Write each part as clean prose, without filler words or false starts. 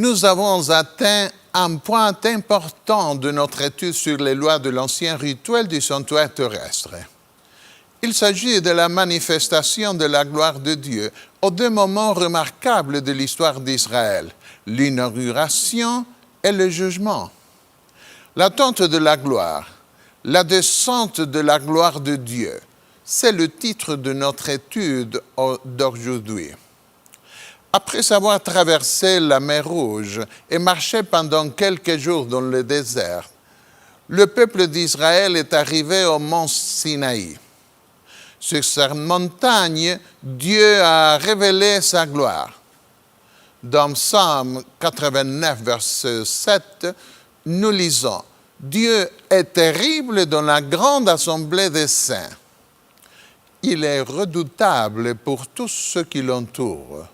nous avons atteint un point important de notre étude sur les lois de l'ancien rituel du sanctuaire terrestre. Il s'agit de la manifestation de la gloire de Dieu aux deux moments remarquables de l'histoire d'Israël, l'inauguration et le jugement. L'attente de la gloire, la descente de la gloire de Dieu, c'est le titre de notre étude d'aujourd'hui. Après avoir traversé la mer Rouge et marché pendant quelques jours dans le désert, le peuple d'Israël est arrivé au mont Sinaï. Sur cette montagne, Dieu a révélé sa gloire. Dans Psaume 89, verset 7, nous lisons « Dieu est terrible dans la grande assemblée des saints. Il est redoutable pour tous ceux qui l'entourent. »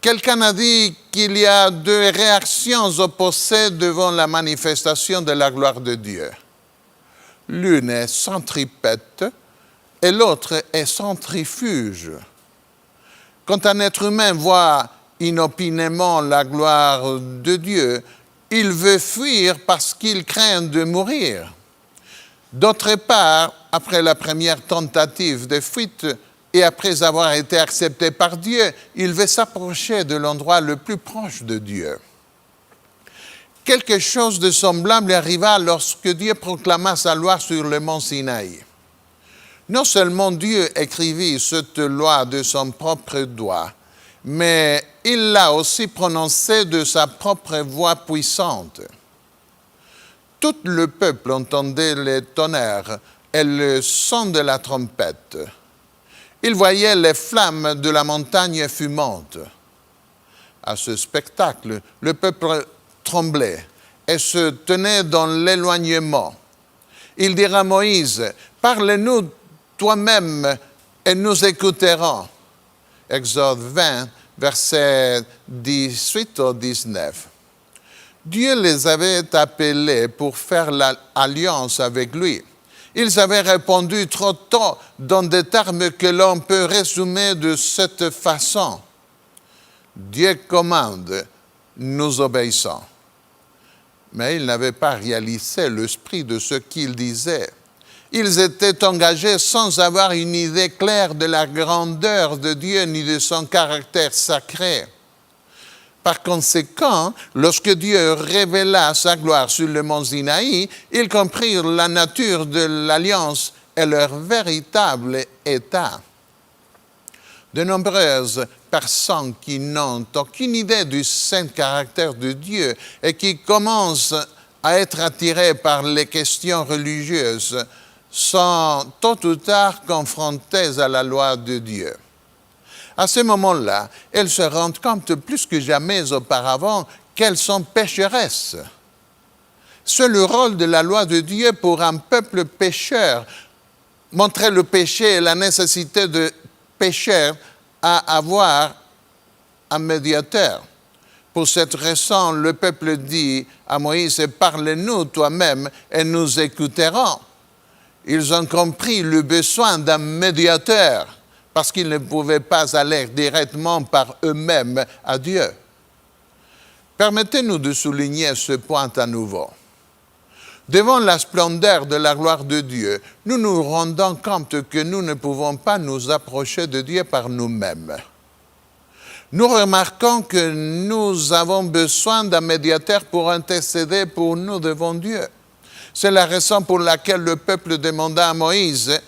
Quelqu'un a dit qu'il y a deux réactions opposées devant la manifestation de la gloire de Dieu. L'une est centripète et l'autre est centrifuge. Quand un être humain voit inopinément la gloire de Dieu, il veut fuir parce qu'il craint de mourir. D'autre part, après la première tentative de fuite, et après avoir été accepté par Dieu, il veut s'approcher de l'endroit le plus proche de Dieu. Quelque chose de semblable arriva lorsque Dieu proclama sa loi sur le mont Sinaï. Non seulement Dieu écrivit cette loi de son propre doigt, mais il l'a aussi prononcée de sa propre voix puissante. Tout le peuple entendait les tonnerres et le son de la trompette. Il voyait les flammes de la montagne fumante. À ce spectacle, le peuple tremblait et se tenait dans l'éloignement. Il dira à Moïse, « Parle-nous toi-même et nous écouterons. » Exode 20, versets 18 au 19. Dieu les avait appelés pour faire l'alliance avec lui. Ils avaient répondu trop tôt dans des termes que l'on peut résumer de cette façon. Dieu commande, nous obéissons. Mais ils n'avaient pas réalisé l'esprit de ce qu'ils disaient. Ils étaient engagés sans avoir une idée claire de la grandeur de Dieu ni de son caractère sacré. Par conséquent, lorsque Dieu révéla sa gloire sur le mont Sinaï, ils comprirent la nature de l'alliance et leur véritable état. De nombreuses personnes qui n'ont aucune idée du saint caractère de Dieu et qui commencent à être attirées par les questions religieuses sont tôt ou tard confrontées à la loi de Dieu. À ce moment-là, elles se rendent compte plus que jamais auparavant qu'elles sont pécheresses. C'est le rôle de la loi de Dieu pour un peuple pécheur, montrer le péché et la nécessité de pécheurs à avoir un médiateur. Pour cette raison, le peuple dit à Moïse, « Parle-nous toi-même et nous écouterons. » Ils ont compris le besoin d'un médiateur, parce qu'ils ne pouvaient pas aller directement par eux-mêmes à Dieu. Permettez-nous de souligner ce point à nouveau. Devant la splendeur de la gloire de Dieu, nous nous rendons compte que nous ne pouvons pas nous approcher de Dieu par nous-mêmes. Nous remarquons que nous avons besoin d'un médiateur pour intercéder pour nous devant Dieu. C'est la raison pour laquelle le peuple demanda à Moïse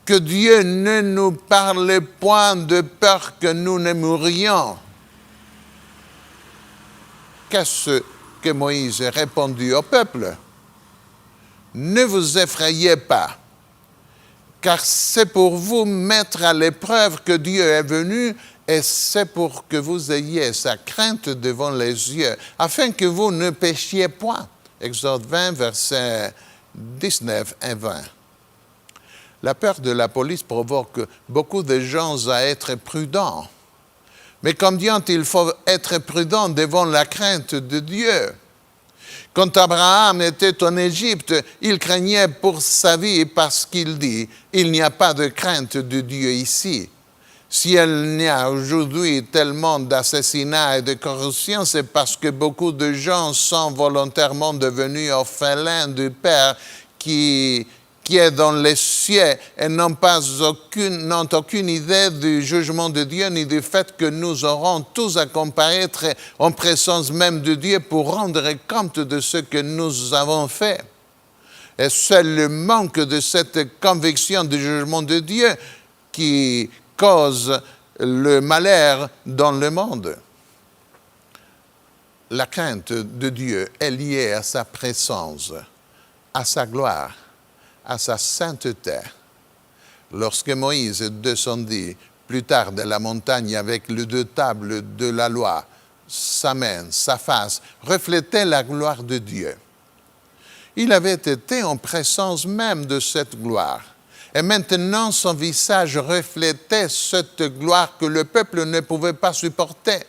que Dieu ne nous parle point de peur que nous ne mourions. Qu'est-ce que Moïse répondit au peuple? Ne vous effrayez pas, car c'est pour vous mettre à l'épreuve que Dieu est venu et c'est pour que vous ayez sa crainte devant les yeux, afin que vous ne péchiez point. Exode 20, versets 19 et 20. La peur de la police provoque beaucoup de gens à être prudents. Mais comme dit, il faut être prudent devant la crainte de Dieu. Quand Abraham était en Égypte, il craignait pour sa vie parce qu'il dit « Il n'y a pas de crainte de Dieu ici ». Si il y a aujourd'hui tellement d'assassinats et de corruption, c'est parce que beaucoup de gens sont volontairement devenus orphelins du Père qui est dans les cieux et n'ont aucune idée du jugement de Dieu ni du fait que nous aurons tous à comparaître en présence même de Dieu pour rendre compte de ce que nous avons fait. Et c'est le manque de cette conviction du jugement de Dieu qui cause le malheur dans le monde. La crainte de Dieu est liée à sa présence, à sa gloire, à sa sainteté. Lorsque Moïse descendit plus tard de la montagne avec les 2 tables de la loi, sa main, sa face reflétaient la gloire de Dieu. Il avait été en présence même de cette gloire. Et maintenant, son visage reflétait cette gloire que le peuple ne pouvait pas supporter.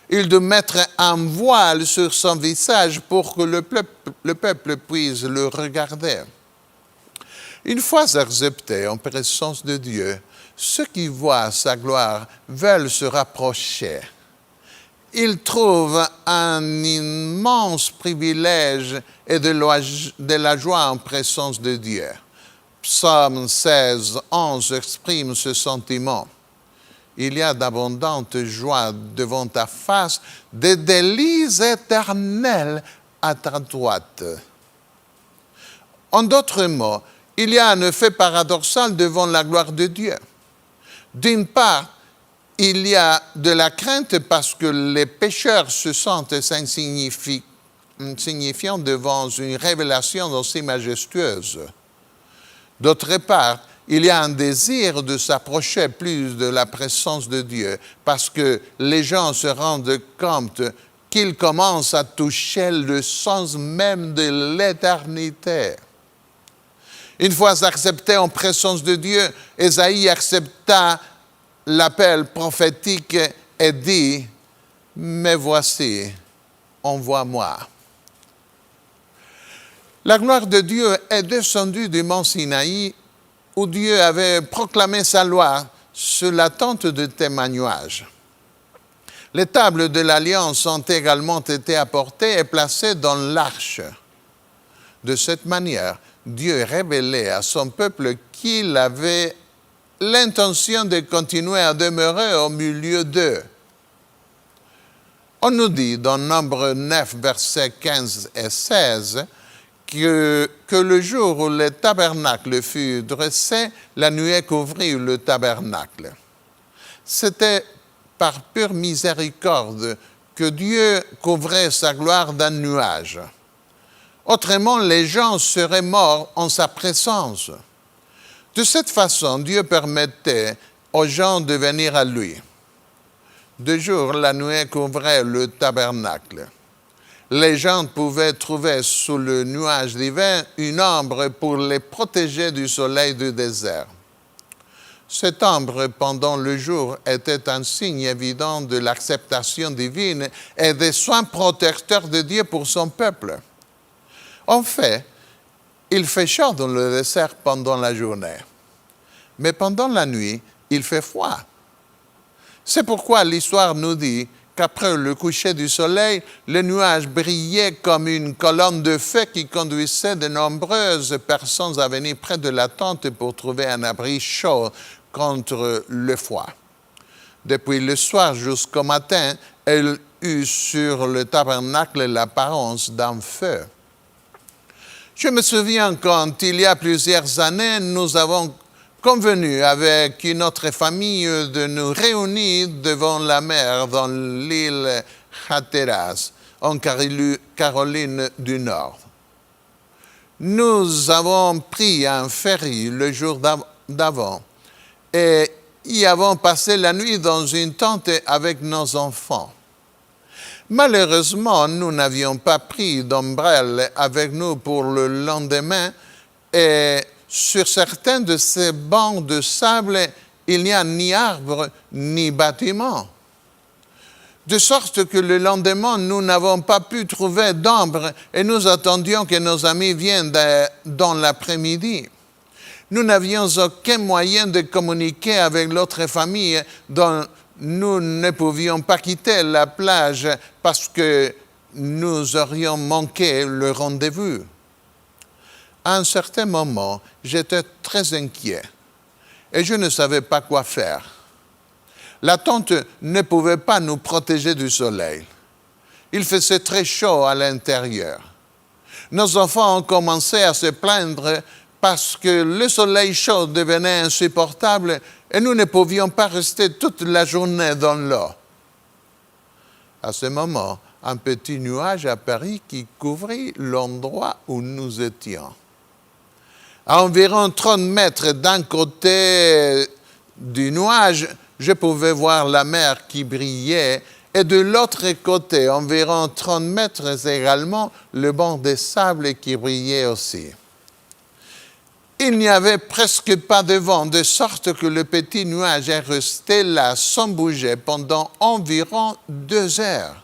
Il devait mettre un voile sur son visage pour que le peuple puisse le regarder. Une fois acceptés en présence de Dieu, ceux qui voient sa gloire veulent se rapprocher. Ils trouvent un immense privilège et de la joie en présence de Dieu. Psaume 16, 11 exprime ce sentiment. Il y a d'abondante joie devant ta face, des délices éternels à ta droite. En d'autres mots, il y a un effet paradoxal devant la gloire de Dieu. D'une part, il y a de la crainte parce que les pécheurs se sentent insignifiants devant une révélation aussi majestueuse. D'autre part, il y a un désir de s'approcher plus de la présence de Dieu parce que les gens se rendent compte qu'ils commencent à toucher le sens même de l'éternité. Une fois accepté en présence de Dieu, Ésaïe accepta l'appel prophétique et dit « Mais voici, envoie-moi ». La gloire de Dieu est descendue du mont Sinaï où Dieu avait proclamé sa loi sur la tente de témoignage. Les tables de l'Alliance ont également été apportées et placées dans l'arche. De cette manière, Dieu révélait à son peuple qu'il avait l'intention de continuer à demeurer au milieu d'eux. On nous dit dans Nombre 9, versets 15 et 16, que le jour où le tabernacle fut dressé, la nuée couvrit le tabernacle. C'était par pure miséricorde que Dieu couvrait sa gloire d'un nuage. Autrement, les gens seraient morts en sa présence. De cette façon, Dieu permettait aux gens de venir à lui. De jour, la nuée couvrait le tabernacle. Les gens pouvaient trouver sous le nuage divin une ombre pour les protéger du soleil du désert. Cette ombre pendant le jour était un signe évident de l'acceptation divine et des soins protecteurs de Dieu pour son peuple. En fait, il fait chaud dans le désert pendant la journée, mais pendant la nuit, il fait froid. C'est pourquoi l'histoire nous dit qu'après le coucher du soleil, le nuage brillait comme une colonne de feu qui conduisait de nombreuses personnes à venir près de la tente pour trouver un abri chaud contre le froid. Depuis le soir jusqu'au matin, elle eut sur le tabernacle l'apparence d'un feu. Je me souviens quand, il y a plusieurs années, nous avons convenu avec une autre famille de nous réunir devant la mer dans l'île Hatteras, en Caroline du Nord. Nous avons pris un ferry le jour d'avant et y avons passé la nuit dans une tente avec nos enfants. Malheureusement, nous n'avions pas pris d'ombrelle avec nous pour le lendemain et sur certains de ces bancs de sable, il n'y a ni arbre ni bâtiment. De sorte que le lendemain, nous n'avons pas pu trouver d'ombre et nous attendions que nos amis viennent dans l'après-midi. Nous n'avions aucun moyen de communiquer avec l'autre famille dont nous ne pouvions pas quitter la plage parce que nous aurions manqué le rendez-vous. À un certain moment, j'étais très inquiet et je ne savais pas quoi faire. La tente ne pouvait pas nous protéger du soleil. Il faisait très chaud à l'intérieur. Nos enfants ont commencé à se plaindre parce que le soleil chaud devenait insupportable et nous ne pouvions pas rester toute la journée dans l'eau. À ce moment, un petit nuage apparut qui couvrit l'endroit où nous étions. À environ 30 mètres d'un côté du nuage, je pouvais voir la mer qui brillait et de l'autre côté, environ 30 mètres également, le banc de sable qui brillait aussi. Il n'y avait presque pas de vent, de sorte que le petit nuage est resté là sans bouger pendant environ 2 heures.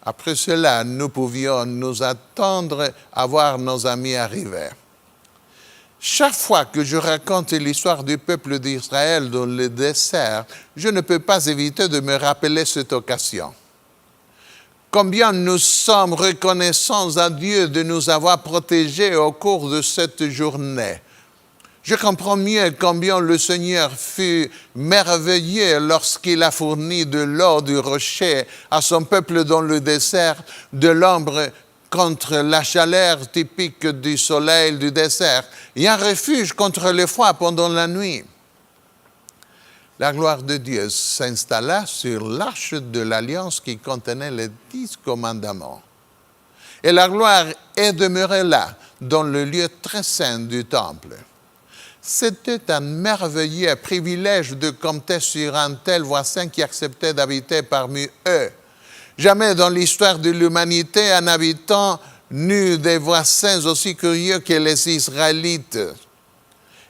Après cela, nous pouvions nous attendre à voir nos amis arriver. Chaque fois que je raconte l'histoire du peuple d'Israël dans le désert, je ne peux pas éviter de me rappeler cette occasion. Combien nous sommes reconnaissants à Dieu de nous avoir protégés au cours de cette journée. Je comprends mieux combien le Seigneur fut merveilleux lorsqu'il a fourni de l'eau du rocher à son peuple dans le désert, de l'ombre contre la chaleur typique du soleil du désert, et un refuge contre le froid pendant la nuit. La gloire de Dieu s'installa sur l'arche de l'alliance qui contenait les 10 commandements. Et la gloire est demeurée là, dans le lieu très saint du temple. C'était un merveilleux privilège de compter sur un tel voisin qui acceptait d'habiter parmi eux. Jamais dans l'histoire de l'humanité, un habitant n'eut des voisins aussi curieux que les Israélites.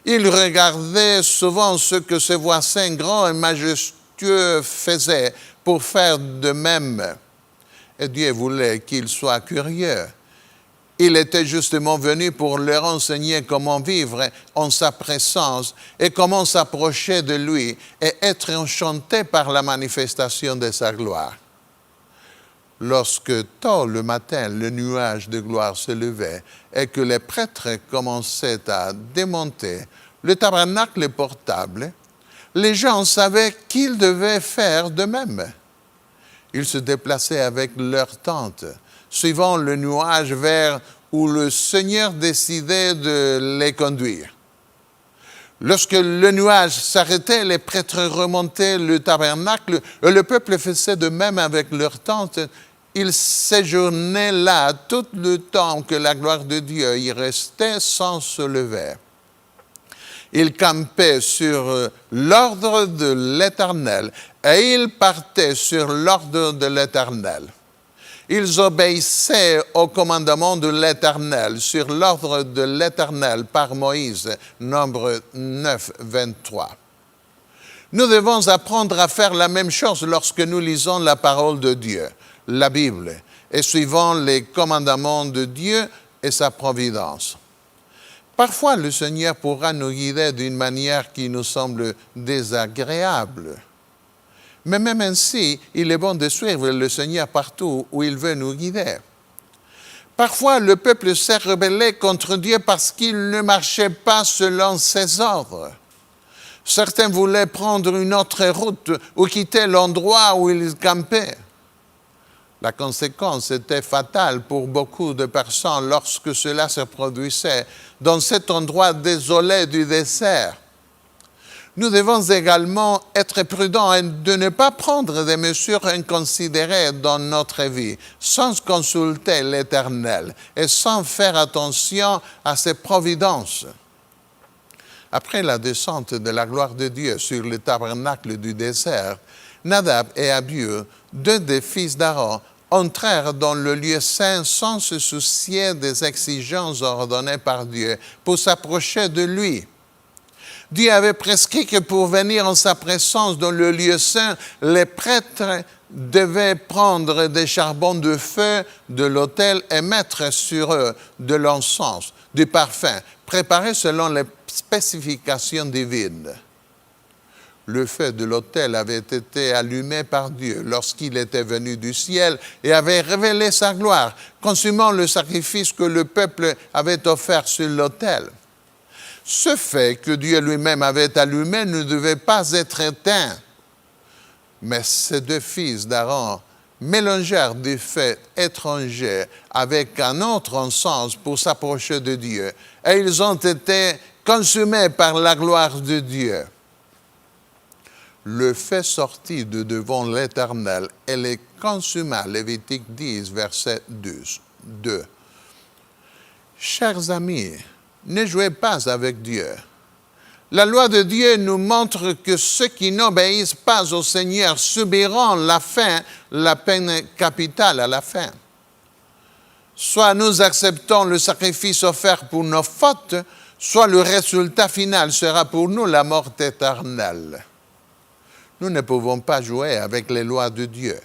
Ils regardaient souvent ce que ces voisins grands et majestueux faisaient pour faire de même. Et Dieu voulait qu'ils soient curieux. Il était justement venu pour leur enseigner comment vivre en sa présence et comment s'approcher de lui et être enchanté par la manifestation de sa gloire. Lorsque tôt le matin, le nuage de gloire se levait et que les prêtres commençaient à démonter le tabernacle portable, les gens savaient qu'ils devaient faire de même. Ils se déplaçaient avec leurs tentes, suivant le nuage vers où le Seigneur décidait de les conduire. Lorsque le nuage s'arrêtait, les prêtres remontaient le tabernacle et le peuple faisait de même avec leurs tentes. Ils séjournaient là tout le temps que la gloire de Dieu y restait sans se lever. Ils campaient sur l'ordre de l'Éternel et ils partaient sur l'ordre de l'Éternel. Ils obéissaient au commandement de l'Éternel sur l'ordre de l'Éternel par Moïse, Nombre 9, 23. Nous devons apprendre à faire la même chose lorsque nous lisons la parole de Dieu, la Bible, et suivant les commandements de Dieu et sa providence. Parfois, le Seigneur pourra nous guider d'une manière qui nous semble désagréable. Mais même ainsi, il est bon de suivre le Seigneur partout où il veut nous guider. Parfois, le peuple s'est rebellé contre Dieu parce qu'il ne marchait pas selon ses ordres. Certains voulaient prendre une autre route ou quitter l'endroit où ils campaient. La conséquence était fatale pour beaucoup de personnes lorsque cela se produisait dans cet endroit désolé du désert. Nous devons également être prudents et de ne pas prendre des mesures inconsidérées dans notre vie, sans consulter l'Éternel et sans faire attention à ses providences. Après la descente de la gloire de Dieu sur le tabernacle du désert, Nadab et Abihu, 2 des fils d'Aaron, entrèrent dans le lieu saint sans se soucier des exigences ordonnées par Dieu pour s'approcher de lui. Dieu avait prescrit que pour venir en sa présence dans le lieu saint, les prêtres devaient prendre des charbons de feu de l'autel et mettre sur eux de l'encens, du parfum, préparé selon les spécifications divines. Le feu de l'autel avait été allumé par Dieu lorsqu'il était venu du ciel et avait révélé sa gloire, consumant le sacrifice que le peuple avait offert sur l'autel. Ce fait que Dieu lui-même avait allumé ne devait pas être éteint. Mais ces deux fils d'Aaron mélangèrent du feu étranger avec un autre encens pour s'approcher de Dieu. Et ils ont été consumés par la gloire de Dieu. Le feu sortit de devant l'Éternel et les consuma. Lévitique 10, verset 2. Chers amis, ne jouez pas avec Dieu. La loi de Dieu nous montre que ceux qui n'obéissent pas au Seigneur subiront la peine capitale à la fin. Soit nous acceptons le sacrifice offert pour nos fautes, soit le résultat final sera pour nous la mort éternelle. Nous ne pouvons pas jouer avec les lois de Dieu.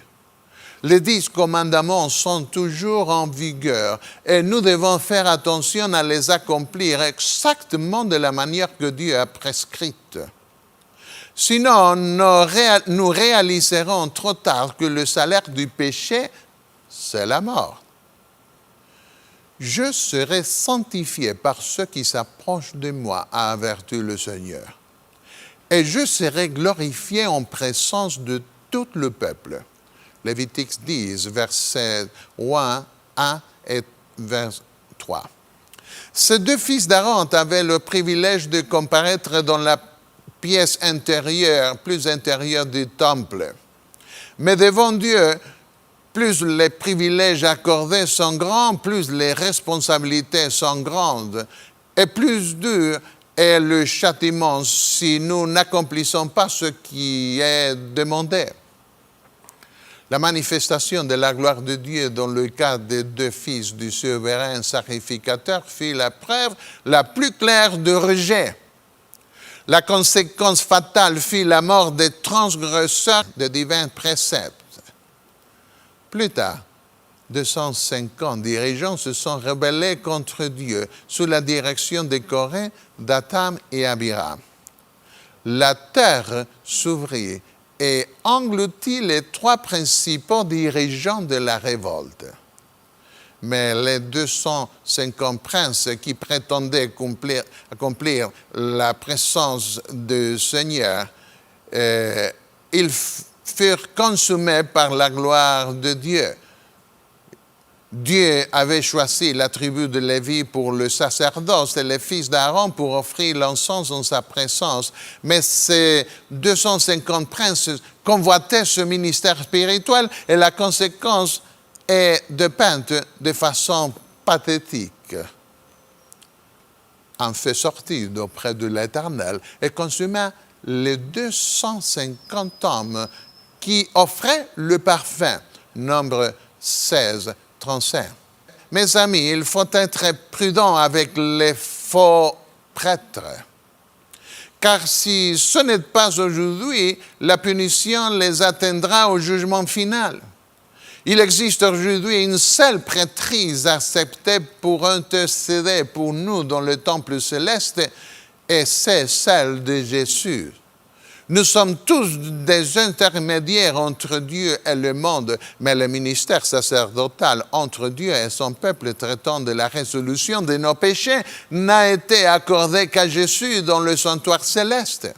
Les 10 commandements sont toujours en vigueur et nous devons faire attention à les accomplir exactement de la manière que Dieu a prescrite. Sinon, nous réaliserons trop tard que le salaire du péché, c'est la mort. Je serai sanctifié par ceux qui s'approchent de moi, a averti le Seigneur. Et je serai glorifié en présence de tout le peuple. Lévitique 10, versets 1 et verset 3. Ces deux fils d'Aaron avaient le privilège de comparaître dans la pièce intérieure, plus intérieure du temple. Mais devant Dieu, plus les privilèges accordés sont grands, plus les responsabilités sont grandes, et plus dur est le châtiment si nous n'accomplissons pas ce qui est demandé. La manifestation de la gloire de Dieu dans le cas des deux fils du souverain sacrificateur fit la preuve la plus claire de rejet. La conséquence fatale fut la mort des transgresseurs de divins préceptes. Plus tard, 250 dirigeants se sont rebellés contre Dieu sous la direction de Coré, d'Atham et Abiram. La terre s'ouvrit et engloutit les 3 principaux dirigeants de la révolte. Mais les 250 princes qui prétendaient accomplir la présence du Seigneur, ils furent consumés par la gloire de Dieu. Dieu avait choisi la tribu de Lévi pour le sacerdoce et les fils d'Aaron pour offrir l'encens en sa présence. Mais ces 250 princes convoitaient ce ministère spirituel et la conséquence est dépeinte de façon pathétique. Un feu sortit d'auprès de l'Éternel et consuma les 250 hommes qui offraient le parfum. Nombre 16, 35. Mes amis, il faut être prudent avec les faux prêtres. Car si ce n'est pas aujourd'hui, la punition les atteindra au jugement final. Il existe aujourd'hui une seule prêtrise acceptée pour intercéder pour nous dans le temple céleste, et c'est celle de Jésus. Nous sommes tous des intermédiaires entre Dieu et le monde, mais le ministère sacerdotal entre Dieu et son peuple traitant de la résolution de nos péchés n'a été accordé qu'à Jésus dans le sanctuaire céleste.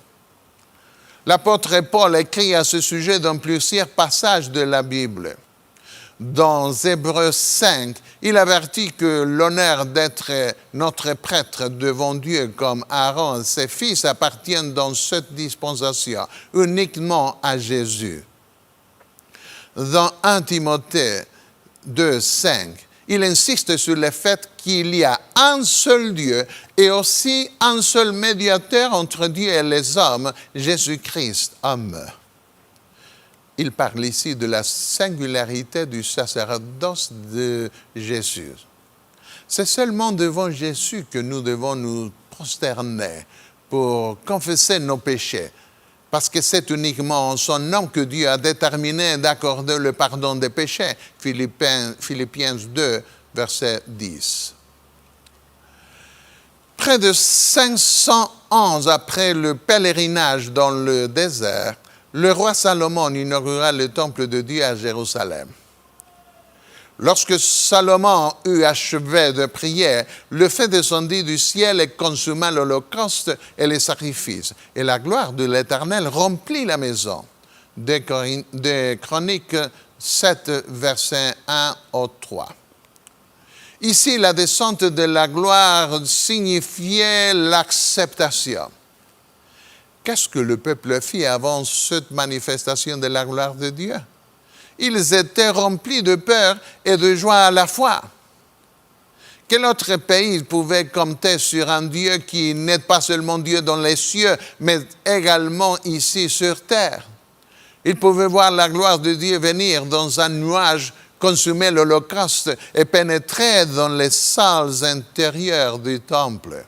L'apôtre Paul écrit à ce sujet dans plusieurs passages de la Bible. Dans Hébreux 5, il avertit que l'honneur d'être notre prêtre devant Dieu comme Aaron et ses fils appartient dans cette dispensation uniquement à Jésus. Dans 1 Timothée 2, 5, il insiste sur le fait qu'il y a un seul Dieu et aussi un seul médiateur entre Dieu et les hommes, Jésus-Christ, homme. Il parle ici de la singularité du sacerdoce de Jésus. C'est seulement devant Jésus que nous devons nous prosterner pour confesser nos péchés. parce que c'est uniquement en son nom que Dieu a déterminé d'accorder le pardon des péchés. Philippiens 2, verset 10. Près de 500 ans après le pèlerinage dans le désert, le roi Salomon inaugura le temple de Dieu à Jérusalem. Lorsque Salomon eut achevé de prier, le feu descendit du ciel et consuma l'holocauste et les sacrifices. Et la gloire de l'Éternel remplit la maison. De Chroniques 7, versets 1 au 3. Ici, la descente de la gloire signifiait l'acceptation. Qu'est-ce que le peuple fit avant cette manifestation de la gloire de Dieu? Ils étaient remplis de peur et de joie à la fois. Quel autre pays pouvait compter sur un Dieu qui n'est pas seulement Dieu dans les cieux, mais également ici sur terre? Ils pouvaient voir la gloire de Dieu venir dans un nuage, consumer l'holocauste et pénétrer dans les salles intérieures du temple.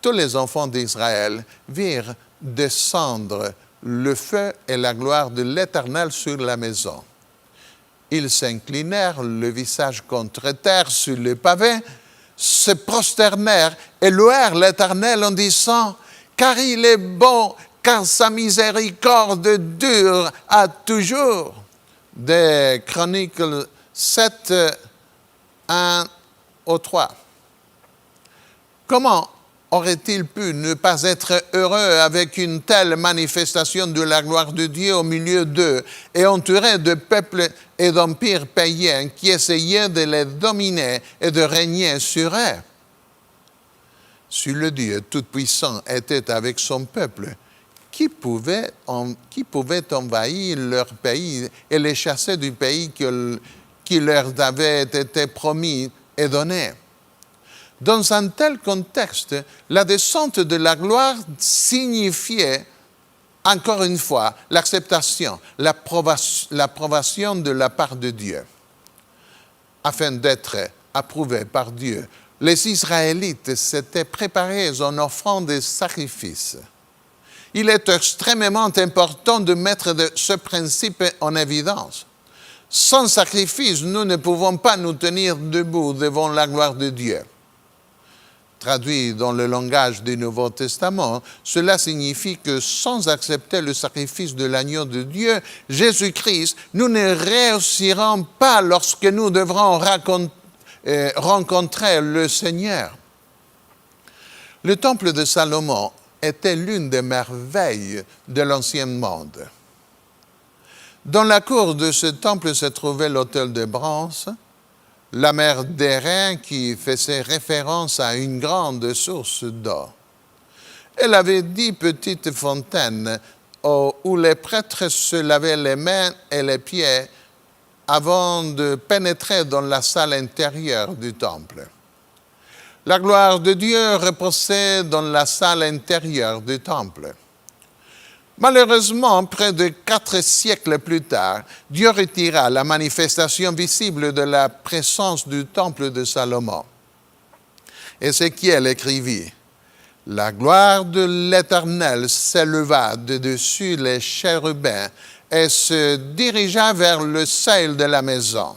Tous les enfants d'Israël virent descendre le feu et la gloire de l'Éternel sur la maison. Ils s'inclinèrent, le visage contre terre sur le pavé, se prosternèrent et louèrent l'Éternel en disant « Car il est bon, car sa miséricorde dure à toujours. » Des Chroniques 7, 1 au 3. Comment aurait-il pu ne pas être heureux avec une telle manifestation de la gloire de Dieu au milieu d'eux et entouré de peuples et d'empires païens qui essayaient de les dominer et de régner sur eux? Si le Dieu Tout-Puissant était avec son peuple, qui pouvait envahir leur pays et les chasser du pays qui leur avait été promis et donné? Dans un tel contexte, la descente de la gloire signifiait, encore une fois, l'acceptation, l'approbation de la part de Dieu. Afin d'être approuvés par Dieu, les Israélites s'étaient préparés en offrant des sacrifices. Il est extrêmement important de mettre ce principe en évidence. Sans sacrifice, nous ne pouvons pas nous tenir debout devant la gloire de Dieu. Traduit dans le langage du Nouveau Testament, cela signifie que sans accepter le sacrifice de l'agneau de Dieu, Jésus-Christ, nous ne réussirons pas lorsque nous devrons rencontrer le Seigneur. Le temple de Salomon était l'une des merveilles de l'Ancien Monde. Dans la cour de ce temple se trouvait l'autel de bronze, la mer d'airain qui faisait référence à une grande source d'eau. Elle avait 10 petites fontaines où les prêtres se lavaient les mains et les pieds avant de pénétrer dans la salle intérieure du temple. La gloire de Dieu reposait dans la salle intérieure du temple. Malheureusement, près de 4 siècles plus tard, Dieu retira la manifestation visible de la présence du temple de Salomon. Ézéchiel écrivit « La gloire de l'Éternel s'éleva de dessus les chérubins et se dirigea vers le seuil de la maison.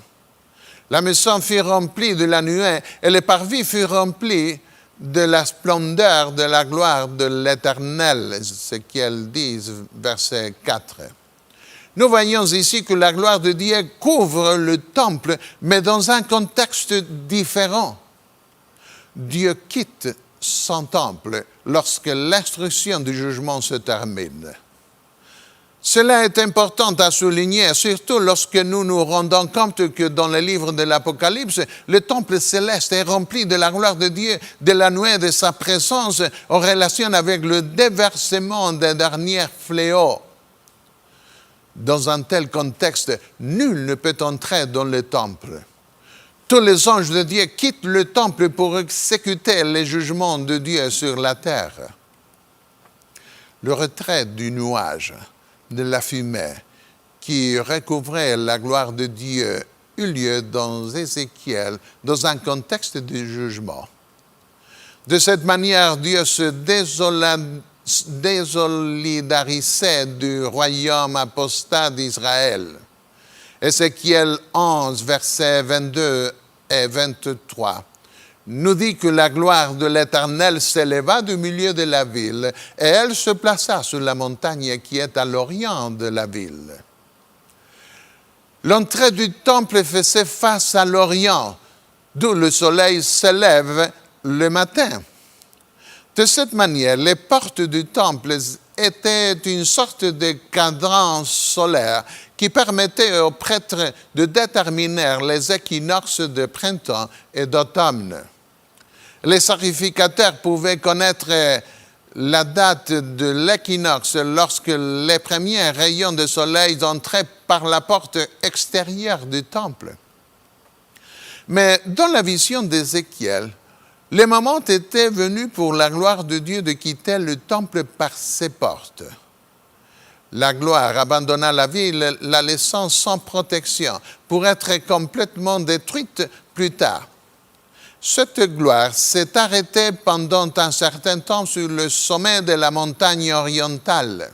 La maison fut remplie de la nuée et les parvis furent remplis de la splendeur de la gloire de l'Éternel. » Ézéchiel 10, verset 4. Nous voyons ici que la gloire de Dieu couvre le temple, mais dans un contexte différent. Dieu quitte son temple lorsque l'instruction du jugement se termine. Cela est important à souligner, surtout lorsque nous nous rendons compte que dans le livre de l'Apocalypse, le temple céleste est rempli de la gloire de Dieu, de la nuée de sa présence en relation avec le déversement des derniers fléaux. Dans un tel contexte, nul ne peut entrer dans le temple. Tous les anges de Dieu quittent le temple pour exécuter les jugements de Dieu sur la terre. Le retrait du nuage, de la fumée qui recouvrait la gloire de Dieu eut lieu dans Ézéchiel dans un contexte de jugement. De cette manière, Dieu se désolidarisé du royaume apostat d'Israël. Ézéchiel 11, versets 22 et 23, nous dit que la gloire de l'Éternel s'éleva du milieu de la ville et elle se plaça sur la montagne qui est à l'orient de la ville. L'entrée du temple faisait face à l'orient, d'où le soleil s'élève le matin. De cette manière, les portes du temple étaient une sorte de cadran solaire qui permettait aux prêtres de déterminer les équinoxes de printemps et d'automne. Les sacrificateurs pouvaient connaître la date de l'équinoxe lorsque les premiers rayons de soleil entraient par la porte extérieure du temple. Mais dans la vision d'Ézéchiel, le moment était venu pour la gloire de Dieu de quitter le temple par ses portes. La gloire abandonna la ville, la laissant sans protection, pour être complètement détruite plus tard. Cette gloire s'est arrêtée pendant un certain temps sur le sommet de la montagne orientale.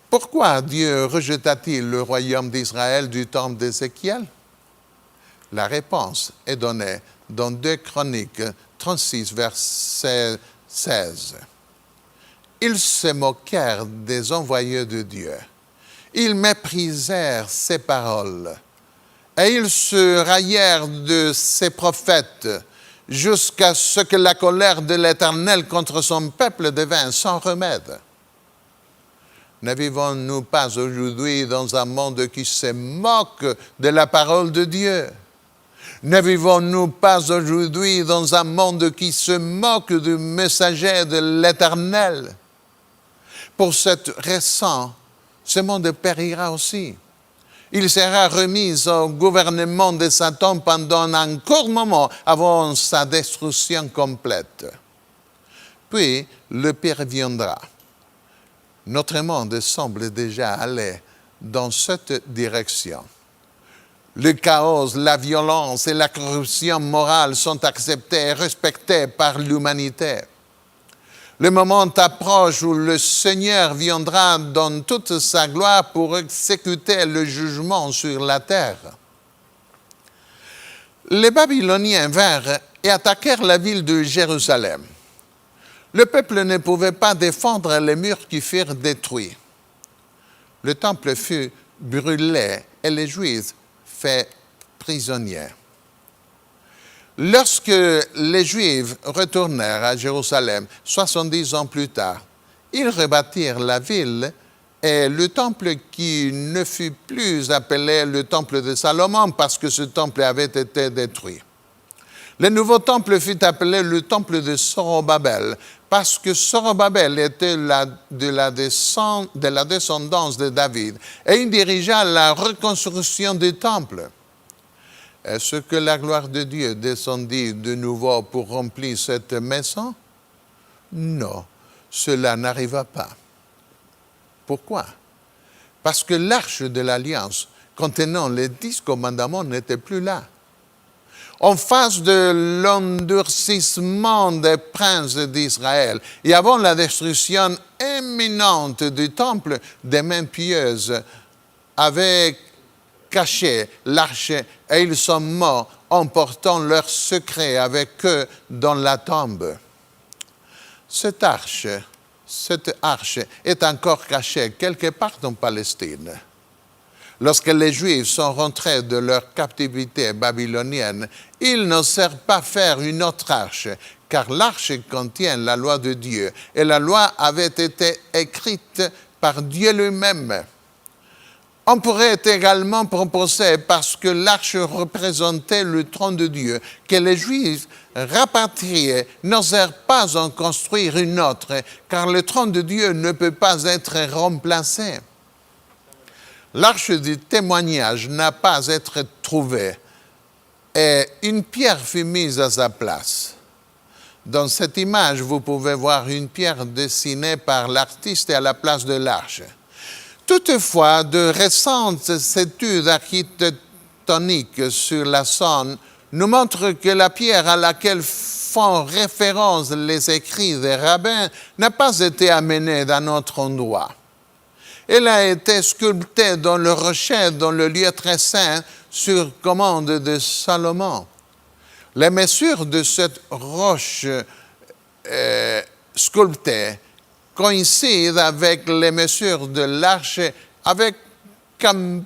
Pourquoi Dieu rejeta-t-il le royaume d'Israël du temps d'Ézéchiel? La réponse est donnée dans 2 Chroniques 36, verset 16. Ils se moquèrent des envoyés de Dieu. Ils méprisèrent ses paroles. Et ils se raillèrent de ses prophètes jusqu'à ce que la colère de l'Éternel contre son peuple devint sans remède. Ne vivons-nous pas aujourd'hui dans un monde qui se moque de la parole de Dieu? Ne vivons-nous pas aujourd'hui dans un monde qui se moque du messager de l'Éternel? Pour cette raison, ce monde périra aussi. Il sera remis au gouvernement de Satan pendant un court moment avant sa destruction complète. Puis, le pire viendra. Notre monde semble déjà aller dans cette direction. Le chaos, la violence et la corruption morale sont acceptés et respectés par l'humanité. Le moment approche où le Seigneur viendra dans toute sa gloire pour exécuter le jugement sur la terre. Les Babyloniens vinrent et attaquèrent la ville de Jérusalem. Le peuple ne pouvait pas défendre les murs qui furent détruits. Le temple fut brûlé et les Juifs faits prisonniers. Lorsque les Juifs retournèrent à Jérusalem, 70 ans plus tard, ils rebâtirent la ville et le temple qui ne fut plus appelé le temple de Salomon parce que ce temple avait été détruit. Le nouveau temple fut appelé le temple de Zorobabel parce que Zorobabel était de la descendance de David et il dirigea la reconstruction du temple. Est-ce que la gloire de Dieu descendit de nouveau pour remplir cette maison? Non, cela n'arriva pas. Pourquoi? Parce que l'arche de l'Alliance contenant les 10 commandements n'était plus là. En face de l'endurcissement des princes d'Israël et avant la destruction imminente du temple, des mains pieuses avaient caché l'arche et ils sont morts emportant leur secret avec eux dans la tombe. Cette arche est encore cachée quelque part en Palestine. Lorsque les Juifs sont rentrés de leur captivité babylonienne, ils n'osèrent pas faire une autre arche, car l'arche contient la loi de Dieu, et la loi avait été écrite par Dieu lui-même. On pourrait également proposer, parce que l'arche représentait le trône de Dieu, que les Juifs rapatriés n'osèrent pas en construire une autre, car le trône de Dieu ne peut pas être remplacé. L'arche du témoignage n'a pas été trouvée et une pierre fut mise à sa place. Dans cette image, vous pouvez voir une pierre dessinée par l'artiste à la place de l'arche. Toutefois, de récentes études architectoniques sur la zone nous montrent que la pierre à laquelle font référence les écrits des rabbins n'a pas été amenée d'un autre endroit. Elle a été sculptée dans le rocher, dans le lieu très saint, sur commande de Salomon. Les mesures de cette roche sculptée coïncident avec les mesures de l'arche, avec un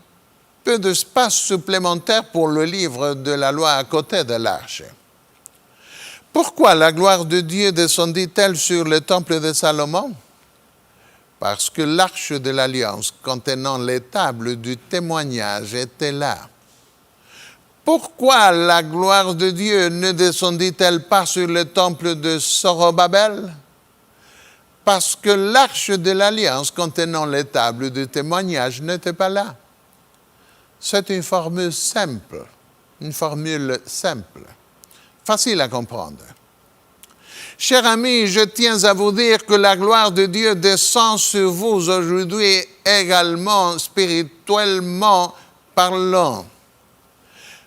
peu d'espace supplémentaire pour le livre de la loi à côté de l'arche. Pourquoi la gloire de Dieu descendit-elle sur le temple de Salomon? Parce que l'arche de l'Alliance contenant les tables du témoignage était là. Pourquoi la gloire de Dieu ne descendit-elle pas sur le temple de Zorobabel? Parce que l'arche de l'Alliance contenant les tables du témoignage n'était pas là. C'est une formule simple, facile à comprendre. Chers amis, je tiens à vous dire que la gloire de Dieu descend sur vous aujourd'hui également, spirituellement parlant.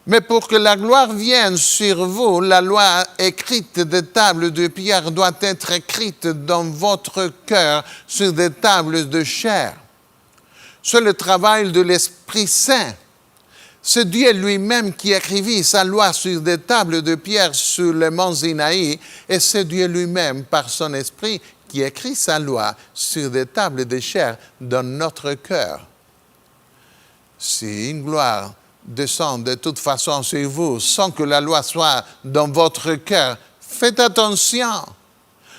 Mais pour que la gloire vienne sur vous, la loi écrite des tables de pierre doit être écrite dans votre cœur sur des tables de chair. C'est le travail de l'Esprit Saint. C'est Dieu lui-même qui écrivit sa loi sur des tables de pierre sur le mont Sinaï, et c'est Dieu lui-même, par son esprit, qui écrit sa loi sur des tables de chair dans notre cœur. Si une gloire descend de toute façon sur vous sans que la loi soit dans votre cœur, faites attention.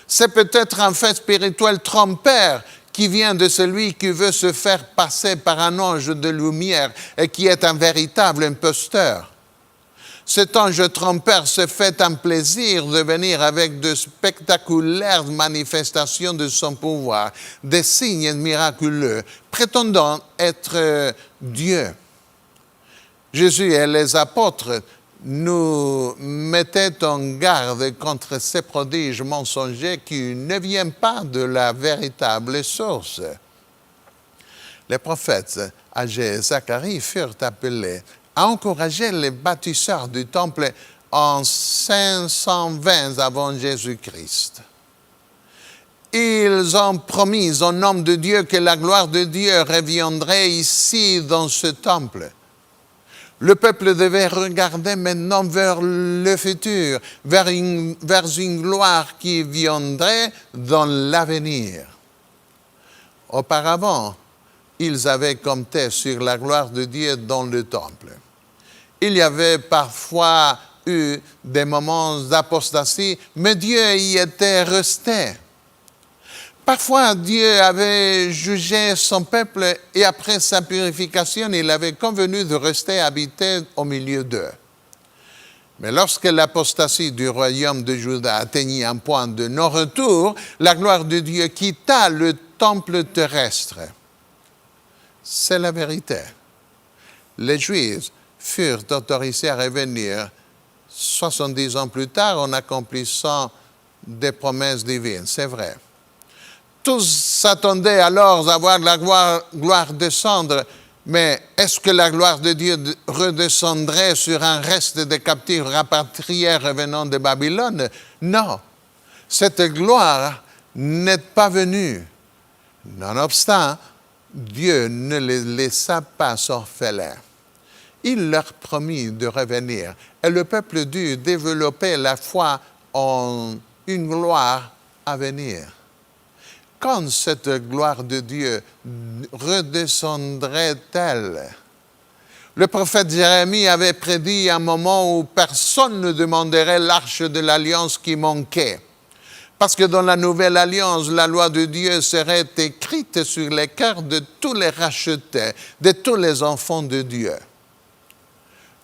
C'est peut-être un fait spirituel trompeur qui vient de celui qui veut se faire passer par un ange de lumière et qui est un véritable imposteur. Cet ange trompeur se fait un plaisir de venir avec de spectaculaires manifestations de son pouvoir, des signes miraculeux, prétendant être Dieu. Jésus et les apôtres nous mettaient en garde contre ces prodiges mensongers qui ne viennent pas de la véritable source. Les prophètes Agé et Zacharie furent appelés à encourager les bâtisseurs du temple en 520 avant Jésus-Christ. Ils ont promis au nom de Dieu que la gloire de Dieu reviendrait ici dans ce temple. Le peuple devait regarder maintenant vers le futur, vers une gloire qui viendrait dans l'avenir. Auparavant, ils avaient compté sur la gloire de Dieu dans le temple. Il y avait parfois eu des moments d'apostasie, mais Dieu y était resté. Parfois, Dieu avait jugé son peuple et après sa purification, il avait convenu de rester habité au milieu d'eux. Mais lorsque l'apostasie du royaume de Juda atteignit un point de non-retour, la gloire de Dieu quitta le temple terrestre. C'est la vérité. Les Juifs furent autorisés à revenir 70 ans plus tard en accomplissant des promesses divines, c'est vrai. Tous s'attendaient alors à voir la gloire descendre, mais est-ce que la gloire de Dieu redescendrait sur un reste de captifs rapatriés revenant de Babylone? Non, cette gloire n'est pas venue. Nonobstant, Dieu ne les laissa pas orphelins. Il leur promit de revenir et le peuple dut développer la foi en une gloire à venir. Quand cette gloire de Dieu redescendrait-elle? Le prophète Jérémie avait prédit un moment où personne ne demanderait l'arche de l'alliance qui manquait. Parce que dans la nouvelle alliance, la loi de Dieu serait écrite sur les cœurs de tous les rachetés, de tous les enfants de Dieu.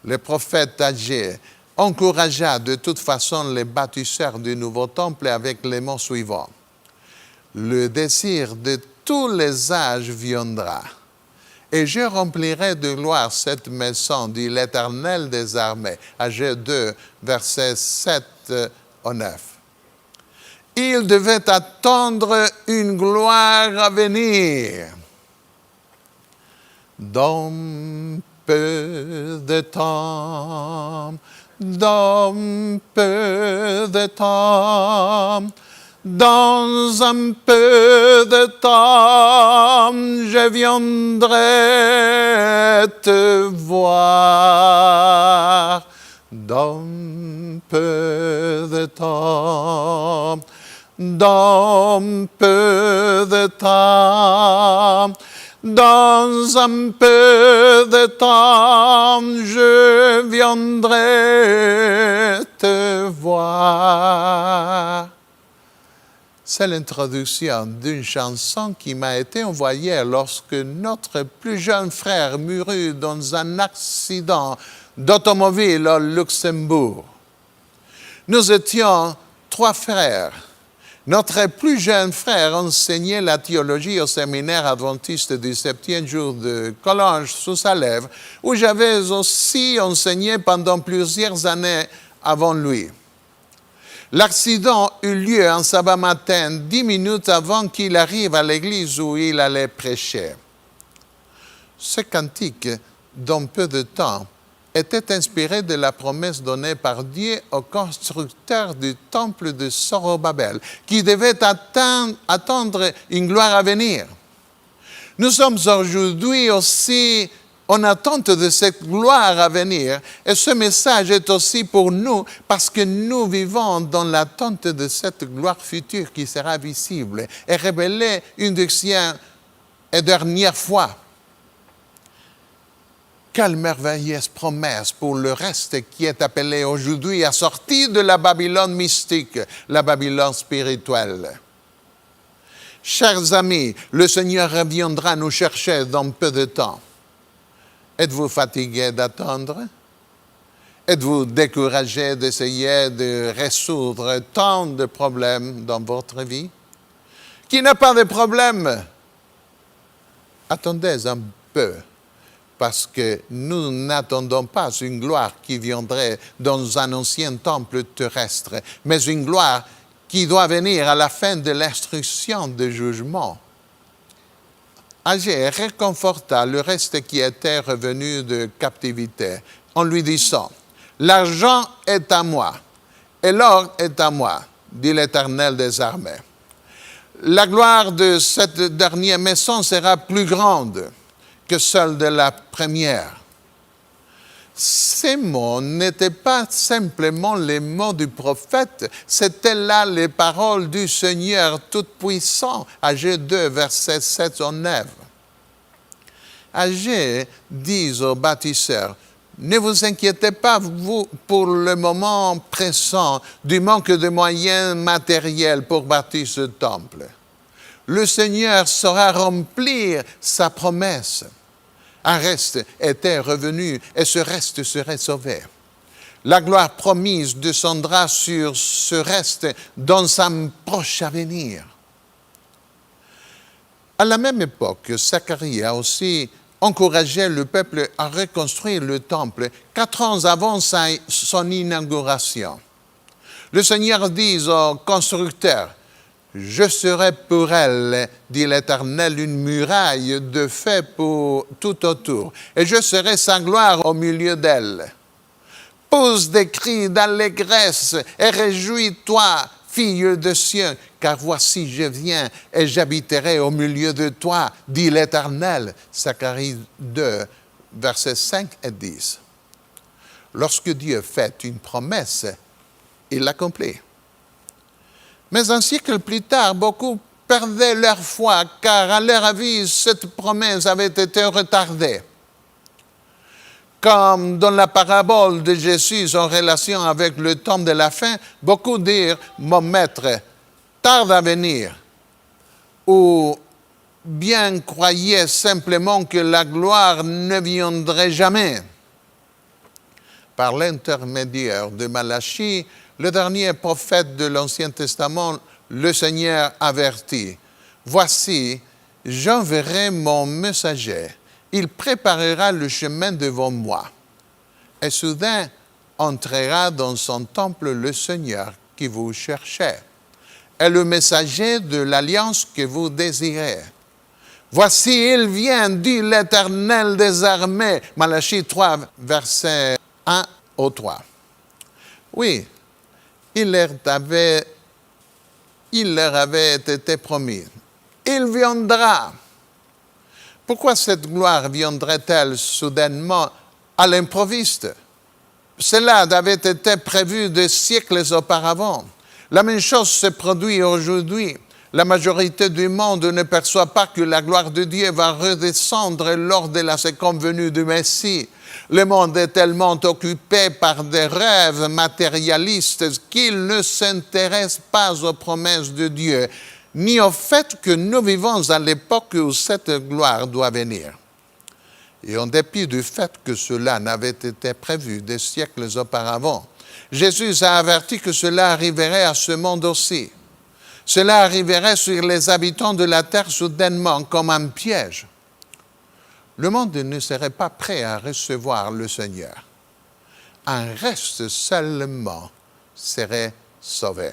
Le prophète Agé encouragea de toute façon les bâtisseurs du nouveau temple avec les mots suivants. Le désir de tous les âges viendra, et je remplirai de gloire cette maison, dit l'Éternel des armées. Agé 2, versets 7 au 9. Il devait attendre une gloire à venir. Dans peu de temps, dans peu de temps. Dans un peu de temps, je viendrai te voir. Dans peu de temps, dans peu de temps, dans un peu de temps, je viendrai te voir. C'est l'introduction d'une chanson qui m'a été envoyée lorsque notre plus jeune frère mourut dans un accident d'automobile au Luxembourg. Nous étions 3 frères. Notre plus jeune frère enseignait la théologie au séminaire adventiste du 7e jour de Collonges sous Salève, où j'avais aussi enseigné pendant plusieurs années avant lui. L'accident eut lieu un sabbat matin, 10 minutes avant qu'il arrive à l'église où il allait prêcher. Ce cantique, dans peu de temps, était inspiré de la promesse donnée par Dieu au constructeur du temple de Zorobabel, qui devait attendre une gloire à venir. Nous sommes aujourd'hui aussi en attente de cette gloire à venir. Et ce message est aussi pour nous parce que nous vivons dans l'attente de cette gloire future qui sera visible et révélée une deuxième et dernière fois. Quelle merveilleuse promesse pour le reste qui est appelé aujourd'hui à sortir de la Babylone mystique, la Babylone spirituelle. Chers amis, le Seigneur reviendra nous chercher dans peu de temps. Êtes-vous fatigué d'attendre? Êtes-vous découragé d'essayer de résoudre tant de problèmes dans votre vie? Qui n'a pas de problème? Attendez un peu, parce que nous n'attendons pas une gloire qui viendrait dans un ancien temple terrestre, mais une gloire qui doit venir à la fin de l'instruction de jugement. Agé réconforta le reste qui était revenu de captivité en lui disant, « L'argent est à moi et l'or est à moi, dit l'Éternel des armées. La gloire de cette dernière maison sera plus grande que celle de la première. » Ces mots n'étaient pas simplement les mots du prophète, c'étaient là les paroles du Seigneur Tout-Puissant, Agé 2, versets 7 au 9. Agé dit aux bâtisseurs, « Ne vous inquiétez pas, vous, pour le moment pressant, du manque de moyens matériels pour bâtir ce temple. Le Seigneur saura remplir sa promesse. » Un reste était revenu et ce reste serait sauvé. La gloire promise descendra sur ce reste dans un proche avenir. À la même époque, Zacharie a aussi encouragé le peuple à reconstruire le temple 4 ans avant son inauguration. Le Seigneur dit au constructeur, « Je serai pour elle, dit l'Éternel, une muraille de feu pour tout autour, et je serai sa gloire au milieu d'elle. Pousse des cris d'allégresse et réjouis-toi, fille de Sion, car voici je viens et j'habiterai au milieu de toi, dit l'Éternel. » Zacharie 2, versets 5 et 10. Lorsque Dieu fait une promesse, il l'accomplit. Mais un siècle plus tard, beaucoup perdaient leur foi, car à leur avis, cette promesse avait été retardée. Comme dans la parabole de Jésus en relation avec le temps de la fin, beaucoup dirent, « Mon maître tarde à venir » ou bien croyaient simplement que la gloire ne viendrait jamais. Par l'intermédiaire de Malachie, le dernier prophète de l'Ancien Testament, le Seigneur avertit, « Voici, j'enverrai mon messager. Il préparera le chemin devant moi. » Et soudain entrera dans son temple le Seigneur qui vous cherchait, et le messager de l'alliance que vous désirez. « Voici, il vient, dit l'Éternel des armées. » Malachie 3, versets 1 au 3. Oui, il leur avait été promis. Il viendra. Pourquoi cette gloire viendrait-elle soudainement à l'improviste? Cela avait été prévu des siècles auparavant. La même chose se produit aujourd'hui. La majorité du monde ne perçoit pas que la gloire de Dieu va redescendre lors de la seconde venue du Messie. Le monde est tellement occupé par des rêves matérialistes qu'il ne s'intéresse pas aux promesses de Dieu, ni au fait que nous vivons à l'époque où cette gloire doit venir. Et en dépit du fait que cela n'avait été prévu des siècles auparavant, Jésus a averti que cela arriverait à ce monde aussi. Cela arriverait sur les habitants de la terre soudainement comme un piège. Le monde ne serait pas prêt à recevoir le Seigneur. Un reste seulement serait sauvé.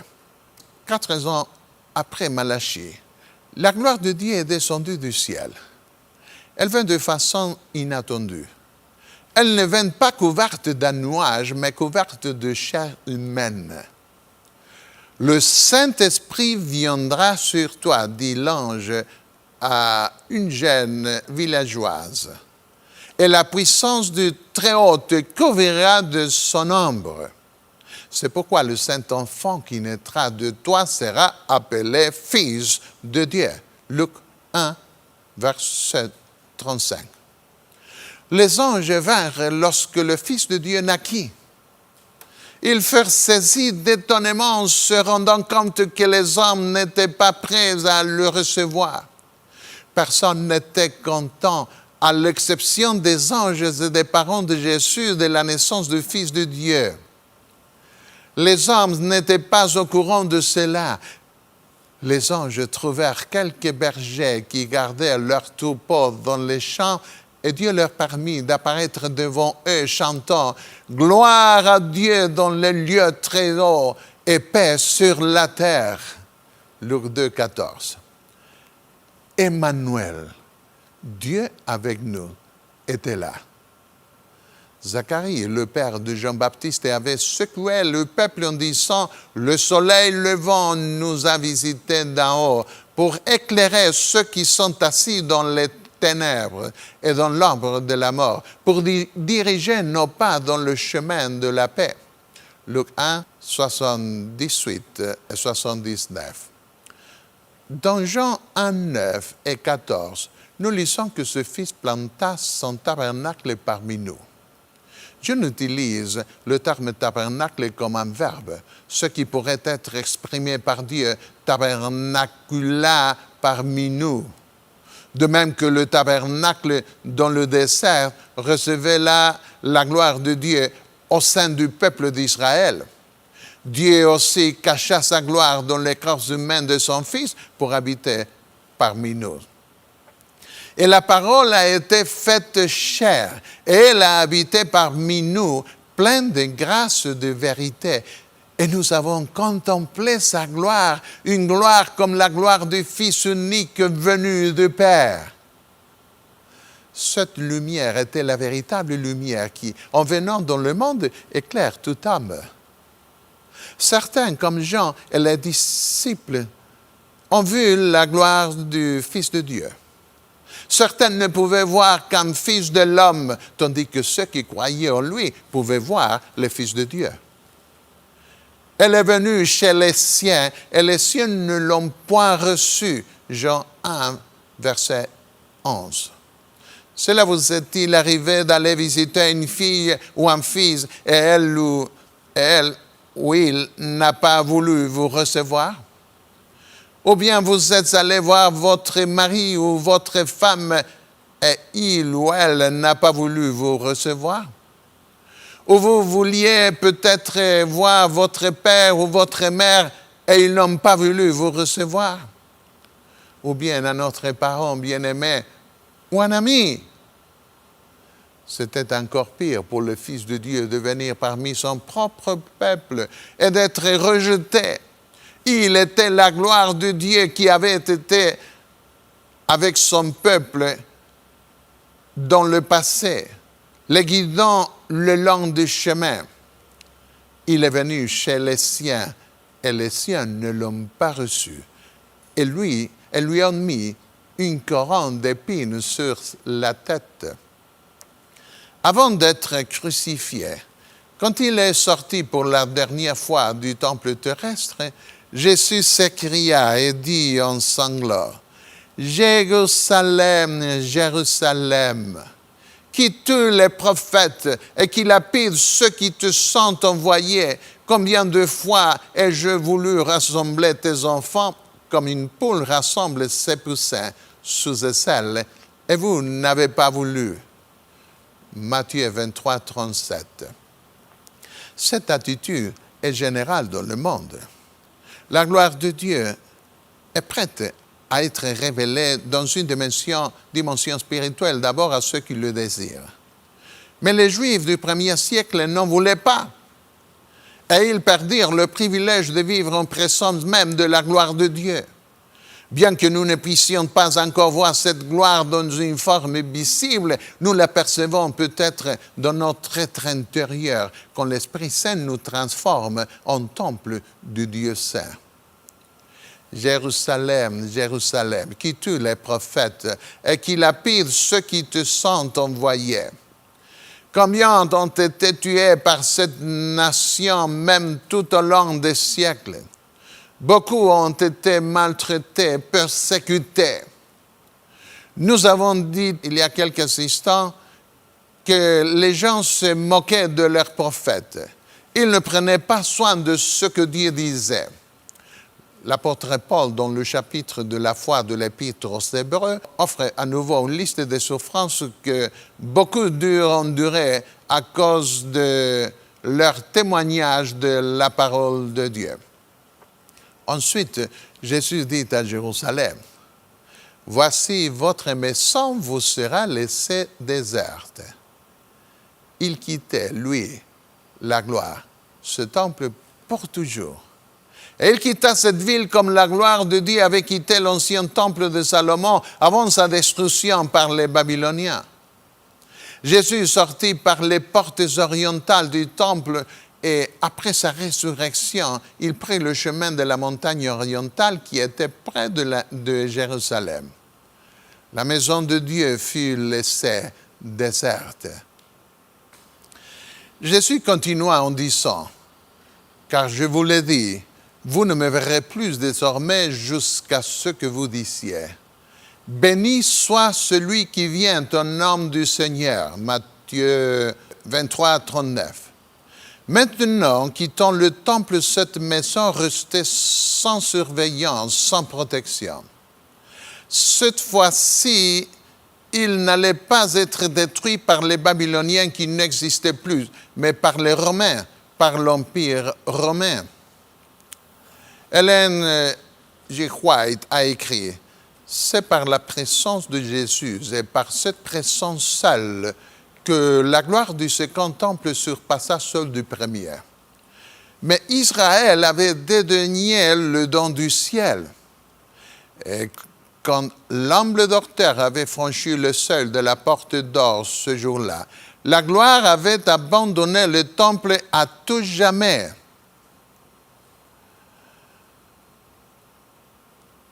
4 ans après Malachie, la gloire de Dieu est descendue du ciel. Elle vint de façon inattendue. Elle ne vint pas couverte d'un nuage, mais couverte de chair humaine. Le Saint-Esprit viendra sur toi, dit l'ange à une jeune villageoise, et la puissance du Très-Haut te couvrira de son ombre. C'est pourquoi le Saint-Enfant qui naîtra de toi sera appelé Fils de Dieu. Luc 1, verset 35. Les anges vinrent lorsque le Fils de Dieu naquit. Ils furent saisis d'étonnement en se rendant compte que les hommes n'étaient pas prêts à le recevoir. Personne n'était content, à l'exception des anges et des parents de Jésus, de la naissance du Fils de Dieu. Les hommes n'étaient pas au courant de cela. Les anges trouvèrent quelques bergers qui gardaient leurs troupeaux dans les champs et Dieu leur permit d'apparaître devant eux chantant « Gloire à Dieu dans les lieux très hauts et paix sur la terre ». Luc 2, 14. Emmanuel, Dieu avec nous, était là. Zacharie, le père de Jean-Baptiste, avait secoué le peuple en disant « Le soleil levant nous a visités d'en haut pour éclairer ceux qui sont assis dans les ténèbres et dans l'ombre de la mort, pour diriger nos pas dans le chemin de la paix. » Luc 1, 78 et 79. Dans Jean 1, 9 et 14, nous lisons que ce Fils planta son tabernacle parmi nous. Dieu utilise le terme tabernacle comme un verbe, ce qui pourrait être exprimé par Dieu, tabernacula parmi nous. De même que le tabernacle dans le désert recevait la gloire de Dieu au sein du peuple d'Israël. Dieu aussi cacha sa gloire dans les corps humains de son Fils pour habiter parmi nous. Et la parole a été faite chair, et elle a habité parmi nous, pleine de grâce et de vérité. Et nous avons contemplé sa gloire, une gloire comme la gloire du Fils unique venu du Père. Cette lumière était la véritable lumière qui, en venant dans le monde, éclaire toute âme. Certains, comme Jean et les disciples, ont vu la gloire du Fils de Dieu. Certains ne pouvaient voir qu'un Fils de l'homme, tandis que ceux qui croyaient en lui pouvaient voir le Fils de Dieu. Elle est venue chez les siens, et les siens ne l'ont point reçu. Jean 1, verset 11. Cela vous est-il arrivé d'aller visiter une fille ou un fils, et elle ou il n'a pas voulu vous recevoir? Ou bien vous êtes allé voir votre mari ou votre femme, et il ou elle n'a pas voulu vous recevoir? Ou vous vouliez peut-être voir votre père ou votre mère et ils n'ont pas voulu vous recevoir? Ou bien un autre parent bien-aimé ou un ami? C'était encore pire pour le Fils de Dieu de venir parmi son propre peuple et d'être rejeté. Il était la gloire de Dieu qui avait été avec son peuple dans le passé, les guidant le long du chemin. Il est venu chez les siens, et les siens ne l'ont pas reçu. Et lui ont mis une couronne d'épines sur la tête. Avant d'être crucifié, quand il est sorti pour la dernière fois du temple terrestre, Jésus s'écria et dit en sanglots, « Jérusalem, Jérusalem, qui tue les prophètes et qui lapide ceux qui te sont envoyés, combien de fois ai-je voulu rassembler tes enfants comme une poule rassemble ses poussins sous aisselle, et vous n'avez pas voulu. » Matthieu 23, 37. Cette attitude est générale dans le monde. La gloire de Dieu est prête à être révélée dans une dimension spirituelle, d'abord à ceux qui le désirent. Mais les Juifs du premier siècle n'en voulaient pas. Et ils perdirent le privilège de vivre en présence même de la gloire de Dieu. Bien que nous ne puissions pas encore voir cette gloire dans une forme visible, nous l'apercevons peut-être dans notre être intérieur, quand l'Esprit Saint nous transforme en temple du Dieu Saint. Jérusalem, Jérusalem, qui tue les prophètes et qui lapide ceux qui te sont envoyés. Combien ont été tués par cette nation même tout au long des siècles? Beaucoup ont été maltraités, persécutés. Nous avons dit il y a quelques instants que les gens se moquaient de leurs prophètes. Ils ne prenaient pas soin de ce que Dieu disait. L'apôtre Paul, dans le chapitre de la foi de l'Épître aux Hébreux, offre à nouveau une liste de souffrances que beaucoup durent endurer à cause de leur témoignage de la parole de Dieu. Ensuite, Jésus dit à Jérusalem, « Voici votre maison vous sera laissée déserte. » Il quittait, lui, la gloire, ce temple pour toujours. Et il quitta cette ville comme la gloire de Dieu avait quitté l'ancien temple de Salomon avant sa destruction par les Babyloniens. Jésus sortit par les portes orientales du temple et après sa résurrection, il prit le chemin de la montagne orientale qui était près de Jérusalem. La maison de Dieu fut laissée déserte. Jésus continua en disant, « Car je vous l'ai dit, vous ne me verrez plus désormais jusqu'à ce que vous disiez. Béni soit celui qui vient au nom du Seigneur. » Matthieu 23, 39. Maintenant, quittant le temple, cette maison restait sans surveillance, sans protection. Cette fois-ci, il n'allait pas être détruit par les Babyloniens qui n'existaient plus, mais par les Romains, par l'Empire romain. Ellen G. White a écrit, « C'est par la présence de Jésus et par cette présence seule que la gloire du second temple surpassa celle du premier. Mais Israël avait dédaigné le don du ciel. Et quand l'humble docteur avait franchi le seuil de la porte d'or ce jour-là, la gloire avait abandonné le temple à tout jamais.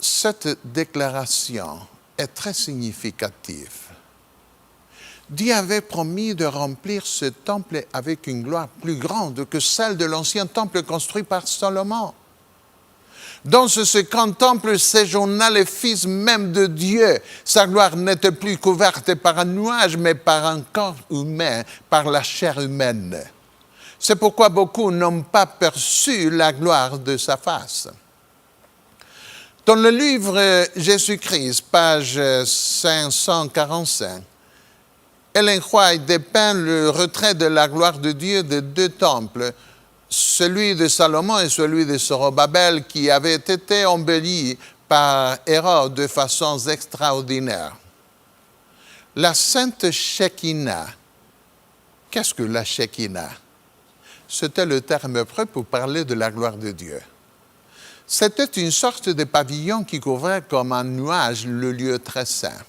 Cette déclaration est très significative. Dieu avait promis de remplir ce temple avec une gloire plus grande que celle de l'ancien temple construit par Salomon. Dans ce second temple séjourna le Fils même de Dieu. Sa gloire n'était plus couverte par un nuage, mais par un corps humain, par la chair humaine. C'est pourquoi beaucoup n'ont pas perçu la gloire de sa face. Dans le livre Jésus-Christ, page 545, Ellen White dépeint le retrait de la gloire de Dieu de deux temples, celui de Salomon et celui de Zorobabel, qui avaient été embellis par Hérode de façon extraordinaire. La Sainte Shekinah, qu'est-ce que la Shekinah? C'était le terme hébreu pour parler de la gloire de Dieu. C'était une sorte de pavillon qui couvrait comme un nuage le lieu très saint.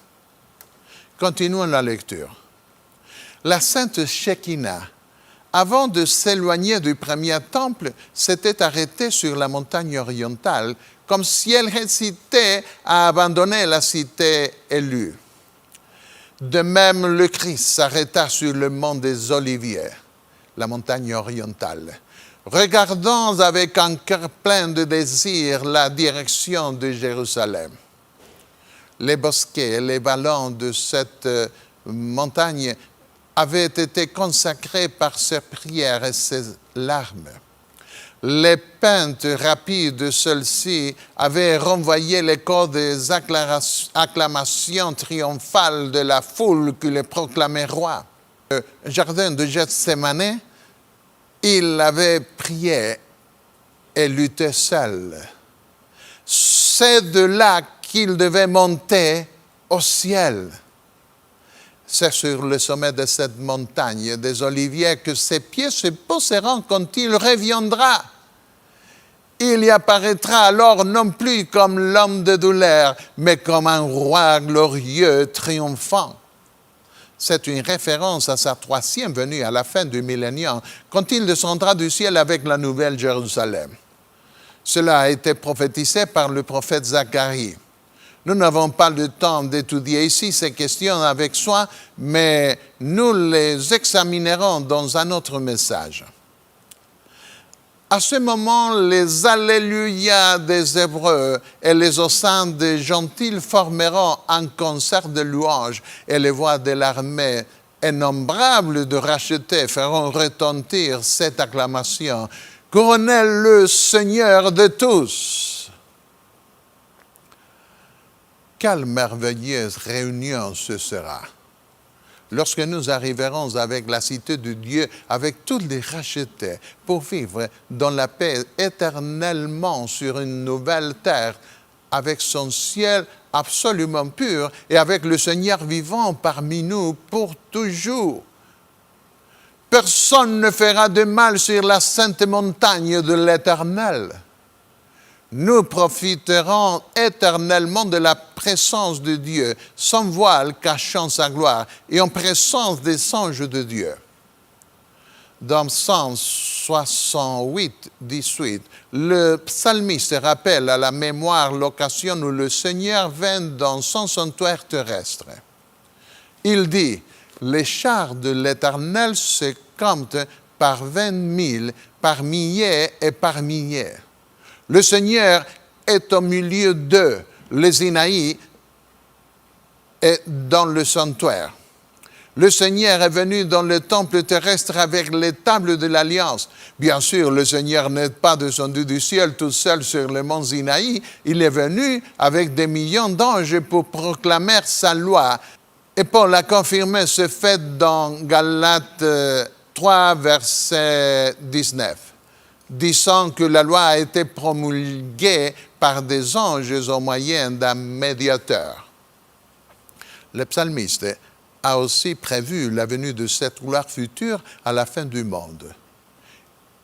Continuons la lecture. La Sainte Shekinah avant de s'éloigner du premier temple, s'était arrêtée sur la montagne orientale, comme si elle hésitait à abandonner la cité élue. De même, le Christ s'arrêta sur le mont des Oliviers, la montagne orientale, regardant avec un cœur plein de désir la direction de Jérusalem. Les bosquets et les vallons de cette montagne avaient été consacrés par ses prières et ses larmes. Les pentes rapides de celles-ci avaient renvoyé l'écho des acclamations triomphales de la foule qui le proclamait roi. Au jardin de Gethsémane, il avait prié et lutté seul. C'est de là qu'il devait monter au ciel. C'est sur le sommet de cette montagne des Oliviers que ses pieds se poseront quand il reviendra. Il y apparaîtra alors non plus comme l'homme de douleur, mais comme un roi glorieux, triomphant. C'est une référence à sa troisième venue à la fin du millénium, quand il descendra du ciel avec la nouvelle Jérusalem. Cela a été prophétisé par le prophète Zacharie. Nous n'avons pas le temps d'étudier ici ces questions avec soin, mais nous les examinerons dans un autre message. À ce moment, les Alléluia des Hébreux et les hosannes des gentils formeront un concert de louanges et les voix de l'armée innombrables de rachetés feront retentir cette acclamation. Couronnez le Seigneur de tous. Quelle merveilleuse réunion ce sera! Lorsque nous arriverons avec la cité de Dieu, avec tous les rachetés, pour vivre dans la paix éternellement sur une nouvelle terre, avec son ciel absolument pur et avec le Seigneur vivant parmi nous pour toujours. Personne ne fera de mal sur la sainte montagne de l'Éternel. Nous profiterons éternellement de la présence de Dieu, sans voile cachant sa gloire, et en présence des anges de Dieu. Dans Psaume 68, 18, le psalmiste rappelle à la mémoire l'occasion où le Seigneur vint dans son sanctuaire terrestre. Il dit, « Les chars de l'Éternel se comptent par 20 000, par milliers et par milliers. » Le Seigneur est au milieu d'eux, le Sinaï est dans le sanctuaire. Le Seigneur est venu dans le temple terrestre avec les tables de l'Alliance. Bien sûr, le Seigneur n'est pas descendu du ciel tout seul sur le mont Sinaï. Il est venu avec des millions d'anges pour proclamer sa loi. Et Paul a confirmé ce fait dans Galates 3, verset 19. Disant que la loi a été promulguée par des anges au moyen d'un médiateur. Le psalmiste a aussi prévu la venue de cette gloire future à la fin du monde.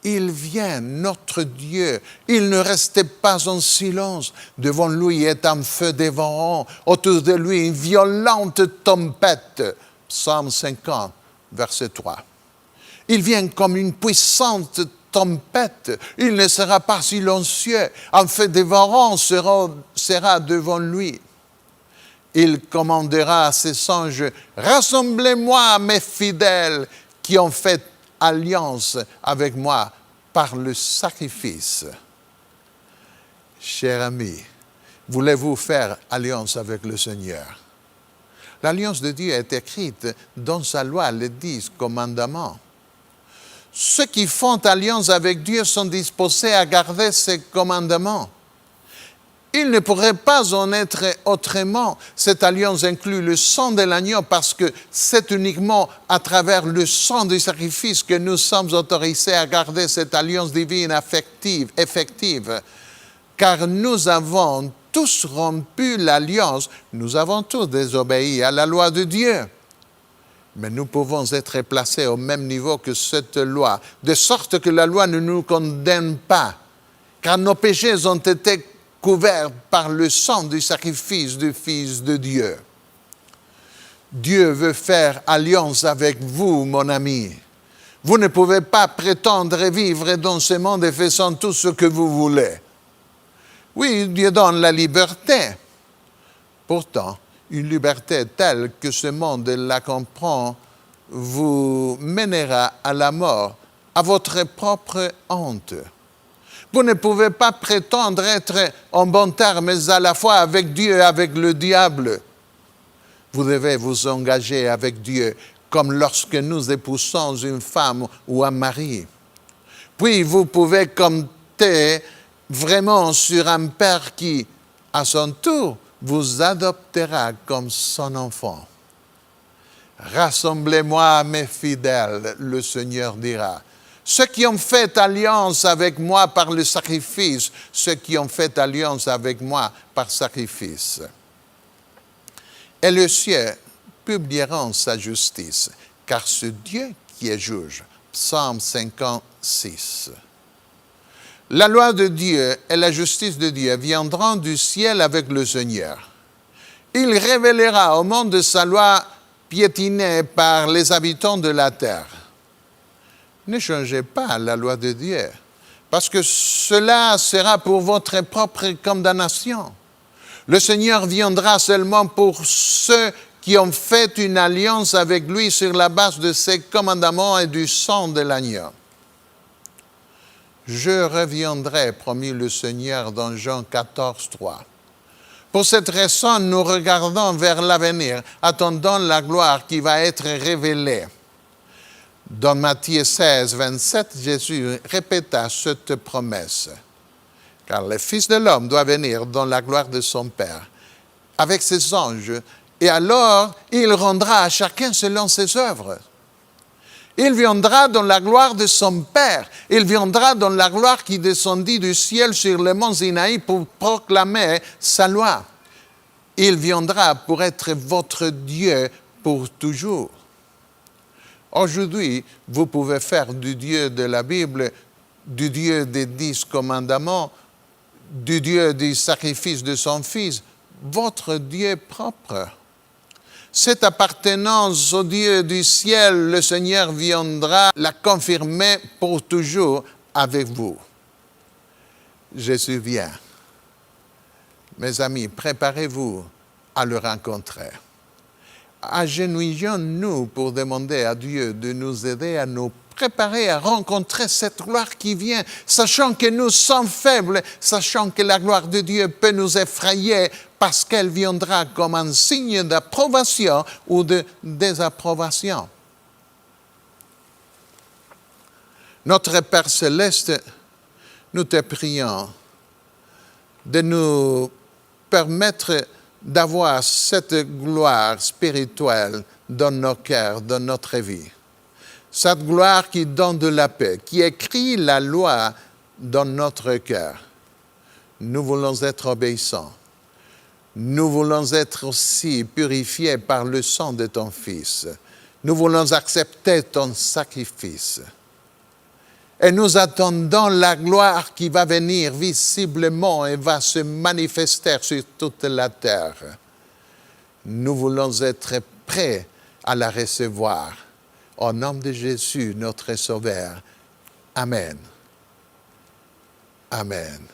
Il vient, notre Dieu. Il ne restait pas en silence. Devant lui est un feu dévorant. Autour de lui, une violente tempête. Psaume 50, verset 3. Il vient comme une puissante tempête, il ne sera pas silencieux, un feu dévorant sera devant lui. Il commandera à ses anges, « Rassemblez-moi, mes fidèles, qui ont fait alliance avec moi par le sacrifice. » Cher ami, voulez-vous faire alliance avec le Seigneur? L'alliance de Dieu est écrite dans sa loi, les 10 commandements. Ceux qui font alliance avec Dieu sont disposés à garder ses commandements. Il ne pourrait pas en être autrement. Cette alliance inclut le sang de l'agneau parce que c'est uniquement à travers le sang du sacrifice que nous sommes autorisés à garder cette alliance divine effective. Car nous avons tous rompu l'alliance, nous avons tous désobéi à la loi de Dieu. Mais nous pouvons être placés au même niveau que cette loi, de sorte que la loi ne nous condamne pas, car nos péchés ont été couverts par le sang du sacrifice du Fils de Dieu. Dieu veut faire alliance avec vous, mon ami. Vous ne pouvez pas prétendre vivre dans ce monde et faisant tout ce que vous voulez. Oui, Dieu donne la liberté. Pourtant, une liberté telle que ce monde la comprend vous mènera à la mort, à votre propre honte. Vous ne pouvez pas prétendre être en bon terme à la fois avec Dieu et avec le diable. Vous devez vous engager avec Dieu comme lorsque nous épousons une femme ou un mari. Puis vous pouvez compter vraiment sur un père qui, à son tour, vous adoptera comme son enfant. Rassemblez-moi, mes fidèles, le Seigneur dira. Ceux qui ont fait alliance avec moi par le sacrifice, ceux qui ont fait alliance avec moi par sacrifice. Et les cieux publieront sa justice, car c'est Dieu qui est juge. Psaume 56. La loi de Dieu et la justice de Dieu viendront du ciel avec le Seigneur. Il révélera au monde sa loi piétinée par les habitants de la terre. Ne changez pas la loi de Dieu, parce que cela sera pour votre propre condamnation. Le Seigneur viendra seulement pour ceux qui ont fait une alliance avec lui sur la base de ses commandements et du sang de l'agneau. Je reviendrai, promis le Seigneur dans Jean 14, 3. Pour cette raison, nous regardons vers l'avenir, attendant la gloire qui va être révélée. Dans Matthieu 16, 27, Jésus répéta cette promesse. Car le Fils de l'homme doit venir dans la gloire de son Père, avec ses anges, et alors il rendra à chacun selon ses œuvres. Il viendra dans la gloire de son Père. Il viendra dans la gloire qui descendit du ciel sur le mont Sinaï pour proclamer sa loi. Il viendra pour être votre Dieu pour toujours. Aujourd'hui, vous pouvez faire du Dieu de la Bible, du Dieu des 10 commandements, du Dieu du sacrifice de son Fils, votre Dieu propre. Cette appartenance au Dieu du ciel, le Seigneur viendra la confirmer pour toujours avec vous. Jésus vient. Mes amis, préparez-vous à le rencontrer. Agenouillons-nous pour demander à Dieu de nous aider à nous préparer à rencontrer cette gloire qui vient, sachant que nous sommes faibles, sachant que la gloire de Dieu peut nous effrayer parce qu'elle viendra comme un signe d'approbation ou de désapprobation. Notre Père céleste, nous te prions de nous permettre d'avoir cette gloire spirituelle dans nos cœurs, dans notre vie. Cette gloire qui donne de la paix, qui écrit la loi dans notre cœur. Nous voulons être obéissants. Nous voulons être aussi purifiés par le sang de ton Fils. Nous voulons accepter ton sacrifice. Et nous attendons la gloire qui va venir visiblement et va se manifester sur toute la terre. Nous voulons être prêts à la recevoir. Au nom de Jésus, notre Sauveur. Amen. Amen.